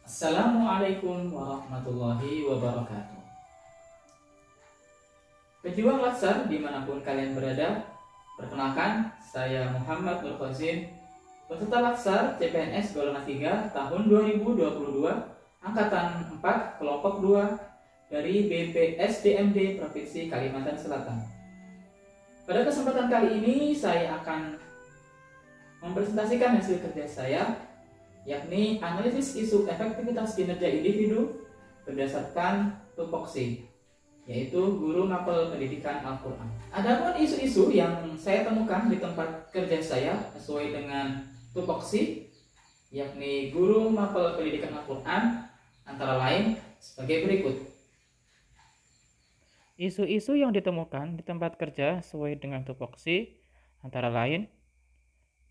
Assalamualaikum warahmatullahi wabarakatuh. Pejuang Latsar dimanapun kalian berada, perkenalkan saya Muhammad Nur Khazin, peserta Latsar CPNS golongan 3 tahun 2022, angkatan 4 kelompok 2 dari BPSDMD Provinsi Kalimantan Selatan. Pada kesempatan kali ini saya akan mempresentasikan hasil kerja saya, yakni analisis isu efektivitas kinerja individu berdasarkan tupoksi, yaitu guru mapel pendidikan Al-Quran. Adapun isu-isu yang saya temukan di tempat kerja saya sesuai dengan tupoksi, yakni guru mapel pendidikan Al-Quran, antara lain sebagai berikut. Isu-isu yang ditemukan di tempat kerja sesuai dengan tupoksi antara lain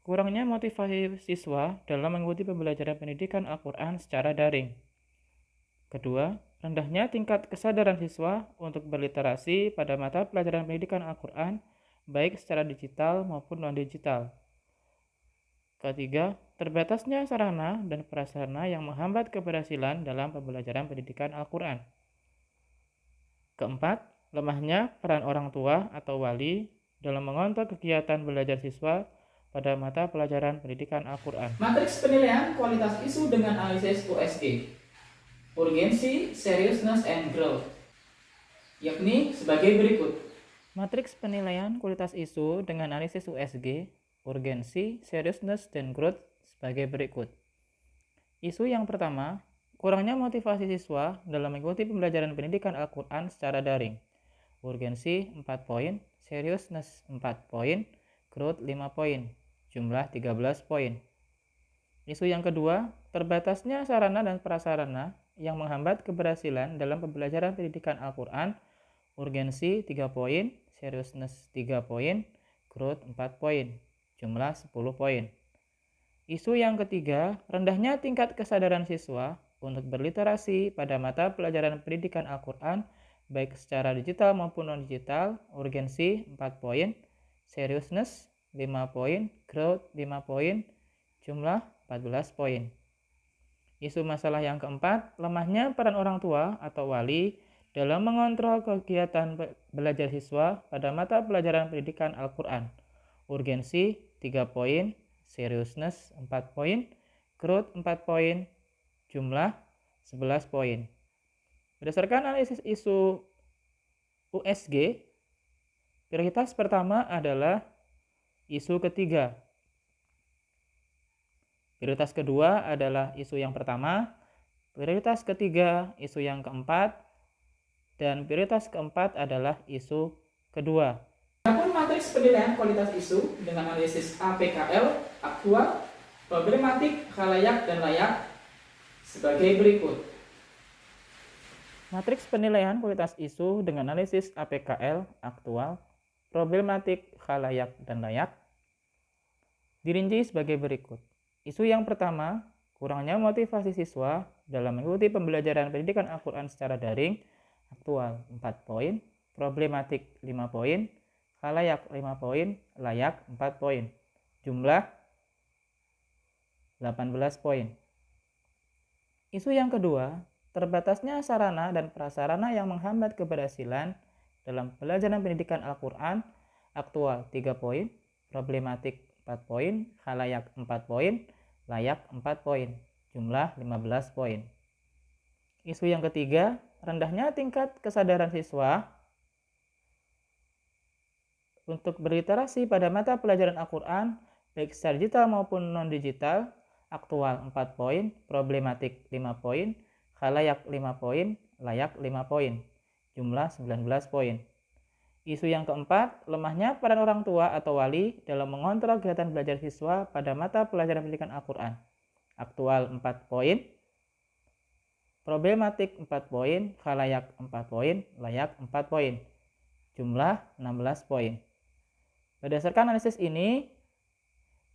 kurangnya motivasi siswa dalam mengikuti pembelajaran pendidikan Al-Quran secara daring. Kedua, rendahnya tingkat kesadaran siswa untuk berliterasi pada mata pelajaran pendidikan Al-Quran baik secara digital maupun non-digital. Ketiga, terbatasnya sarana dan prasarana yang menghambat keberhasilan dalam pembelajaran pendidikan Al-Quran. Keempat, lemahnya peran orang tua atau wali dalam mengontrol kegiatan belajar siswa pada mata pelajaran pendidikan Al-Quran. Matriks penilaian kualitas isu dengan analisis USG, urgensi, seriousness, and growth, yakni sebagai berikut. Matriks penilaian kualitas isu dengan analisis USG, urgensi, seriousness, dan growth sebagai berikut. Isu yang pertama, kurangnya motivasi siswa dalam mengikuti pembelajaran pendidikan Al-Quran secara daring. Urgensi 4 poin, seriousness 4 poin, growth 5 poin, jumlah 13 poin. Isu yang kedua, terbatasnya sarana dan prasarana yang menghambat keberhasilan dalam pembelajaran pendidikan Al-Quran. Urgensi 3 poin, seriousness 3 poin, growth 4 poin, jumlah 10 poin. Isu yang ketiga, rendahnya tingkat kesadaran siswa untuk berliterasi pada mata pelajaran pendidikan Al-Quran baik secara digital maupun non-digital. Urgensi 4 poin, seriousness 5 poin, growth 5 poin, jumlah 14 poin. Isu masalah yang keempat, lemahnya peran orang tua atau wali dalam mengontrol kegiatan belajar siswa pada mata pelajaran pendidikan Al-Quran. Urgensi 3 poin, seriousness 4 poin, growth 4 poin, jumlah 11 poin. Berdasarkan analisis isu USG, prioritas pertama adalah isu ketiga. Prioritas kedua adalah isu yang pertama. Prioritas ketiga isu yang keempat. Dan prioritas keempat adalah isu kedua. Adapun matriks penilaian kualitas isu dengan analisis APKL, aktual, problematik, khalayak, dan layak sebagai berikut. Matriks penilaian kualitas isu dengan analisis APKL, aktual, problematik, khalayak, dan layak dirinci sebagai berikut. Isu yang pertama, kurangnya motivasi siswa dalam mengikuti pembelajaran pendidikan Al-Quran secara daring. Aktual 4 poin, problematik 5 poin, khalayak 5 poin, layak 4 poin, jumlah 18 poin. Isu yang kedua, terbatasnya sarana dan prasarana yang menghambat keberhasilan dalam pelajaran pendidikan Al-Quran. Aktual 3 poin, problematik 4 poin, khalayak 4 poin, layak 4 poin, jumlah 15 poin. Isu yang ketiga, rendahnya tingkat kesadaran siswa untuk berliterasi pada mata pelajaran Al-Quran baik secara digital maupun non-digital. Aktual 4 poin, problematik 5 poin, khalayak 5 poin, layak 5 poin, jumlah 19 poin. Isu yang keempat, lemahnya peran orang tua atau wali dalam mengontrol kegiatan belajar siswa pada mata pelajaran pendidikan Al-Quran. Aktual 4 poin, problematik 4 poin, khalayak 4 poin, layak 4 poin, jumlah 16 poin. Berdasarkan analisis ini,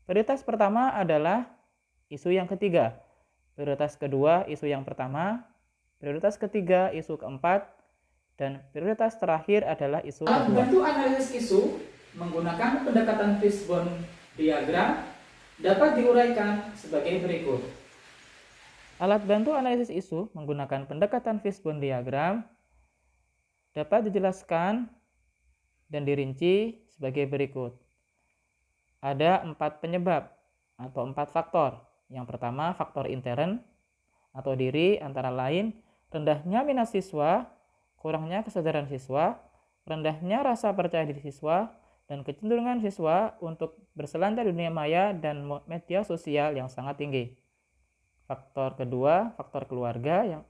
prioritas pertama adalah isu yang ketiga, prioritas kedua isu yang pertama, prioritas ketiga isu keempat, dan prioritas terakhir adalah isu Alat kedua. bantu analisis isu menggunakan pendekatan fishbone diagram dapat diuraikan sebagai berikut. Alat bantu analisis isu menggunakan pendekatan fishbone diagram dapat dijelaskan dan dirinci sebagai berikut. Ada 4 penyebab atau 4 faktor. Yang pertama, faktor intern atau diri, antara lain rendahnya minat siswa, kurangnya kesadaran siswa, rendahnya rasa percaya diri siswa, dan kecenderungan siswa untuk berselancar di dunia maya dan media sosial yang sangat tinggi. Faktor kedua, faktor keluarga, yang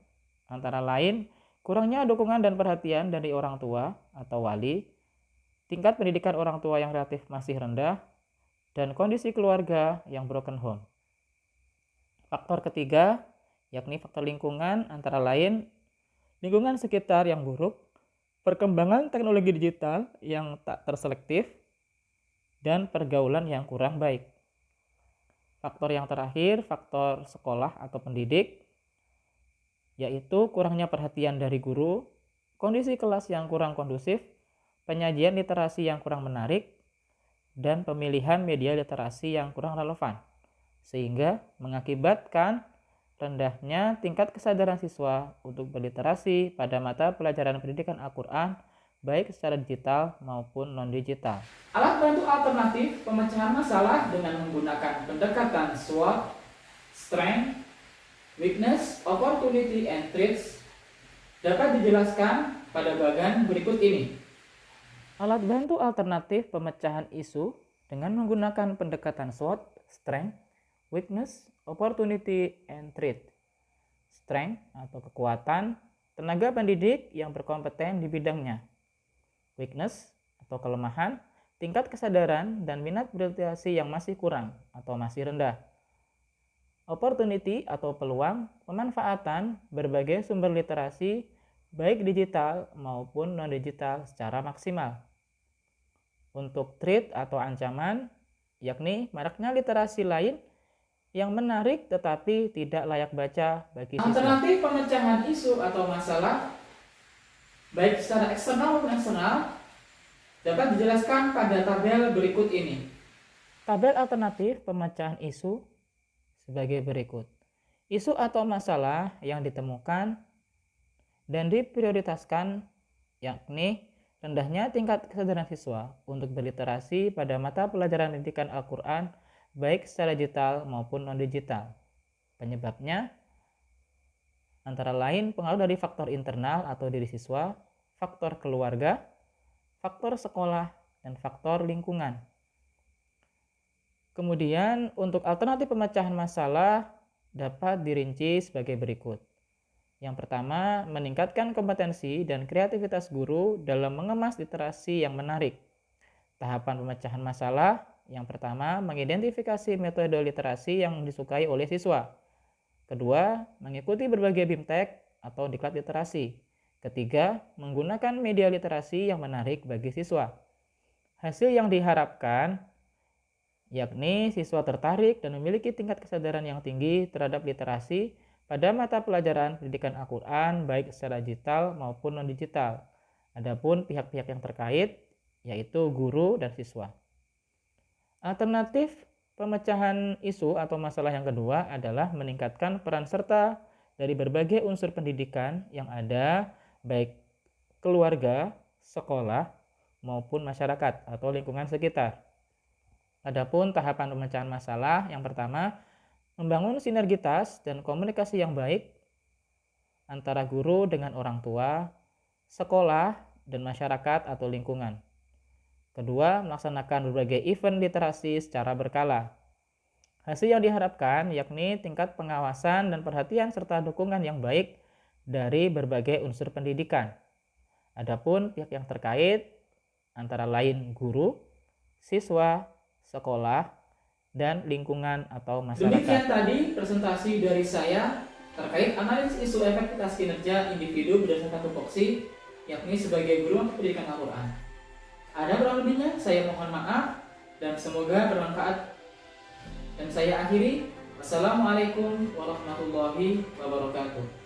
antara lain kurangnya dukungan dan perhatian dari orang tua atau wali, tingkat pendidikan orang tua yang relatif masih rendah, dan kondisi keluarga yang broken home. Faktor ketiga, yakni faktor lingkungan, antara lain lingkungan sekitar yang buruk, perkembangan teknologi digital yang tak terselektif, dan pergaulan yang kurang baik. Faktor yang terakhir, faktor sekolah atau pendidik, yaitu kurangnya perhatian dari guru, kondisi kelas yang kurang kondusif, penyajian literasi yang kurang menarik, dan pemilihan media literasi yang kurang relevan, sehingga mengakibatkan rendahnya tingkat kesadaran siswa untuk berliterasi pada mata pelajaran pendidikan Al-Quran, baik secara digital maupun non-digital. Alat bantu alternatif pemecahan masalah dengan menggunakan pendekatan SWOT, Strength, Weakness, Opportunity, and Threats dapat dijelaskan pada bagian berikut ini. Alat bantu alternatif pemecahan isu dengan menggunakan pendekatan SWOT, Strength, Weakness, Opportunity, and Threat. Strength atau kekuatan, tenaga pendidik yang berkompeten di bidangnya. Weakness atau kelemahan, tingkat kesadaran dan minat berliterasi yang masih kurang atau masih rendah. Opportunity atau peluang, pemanfaatan berbagai sumber literasi baik digital maupun non-digital secara maksimal. Untuk threat atau ancaman, yakni maraknya literasi lain yang menarik tetapi tidak layak baca bagi siswa. Alternatif pemecahan isu atau masalah baik secara eksternal maupun eksternal dapat dijelaskan pada tabel berikut ini. Tabel alternatif pemecahan isu sebagai berikut. Isu atau masalah yang ditemukan dan diprioritaskan, yakni rendahnya tingkat kesadaran siswa untuk berliterasi pada mata pelajaran pendidikan Al-Quran baik secara digital maupun non-digital. Penyebabnya antara lain pengaruh dari faktor internal atau diri siswa, faktor keluarga, faktor sekolah, dan faktor lingkungan. Kemudian untuk alternatif pemecahan masalah dapat dirinci sebagai berikut. Yang pertama, meningkatkan kompetensi dan kreativitas guru dalam mengemas literasi yang menarik. Tahapan pemecahan masalah, yang pertama, mengidentifikasi metode literasi yang disukai oleh siswa. Kedua, mengikuti berbagai BIMTEK atau diklat literasi. Ketiga, menggunakan media literasi yang menarik bagi siswa. Hasil yang diharapkan yakni siswa tertarik dan memiliki tingkat kesadaran yang tinggi terhadap literasi pada mata pelajaran pendidikan Al-Quran baik secara digital maupun non-digital. Adapun pihak-pihak yang terkait yaitu guru dan siswa. Alternatif pemecahan isu atau masalah yang kedua adalah meningkatkan peran serta dari berbagai unsur pendidikan yang ada, baik keluarga, sekolah, maupun masyarakat atau lingkungan sekitar. Adapun tahapan pemecahan masalah yang pertama, membangun sinergitas dan komunikasi yang baik antara guru dengan orang tua, sekolah, dan masyarakat atau lingkungan. Kedua, melaksanakan berbagai event literasi secara berkala. Hasil yang diharapkan yakni tingkat pengawasan dan perhatian serta dukungan yang baik dari berbagai unsur pendidikan. Adapun pihak yang terkait antara lain guru, siswa, sekolah, dan lingkungan atau masyarakat. Demikian tadi presentasi dari saya terkait analisis isu efektivitas kinerja individu berdasarkan tupoksi, yakni sebagai guru untuk pendidikan Al-Quran. Ada kurang lebihnya, saya mohon maaf dan semoga bermanfaat. Dan saya akhiri. Wassalamualaikum warahmatullahi wabarakatuh.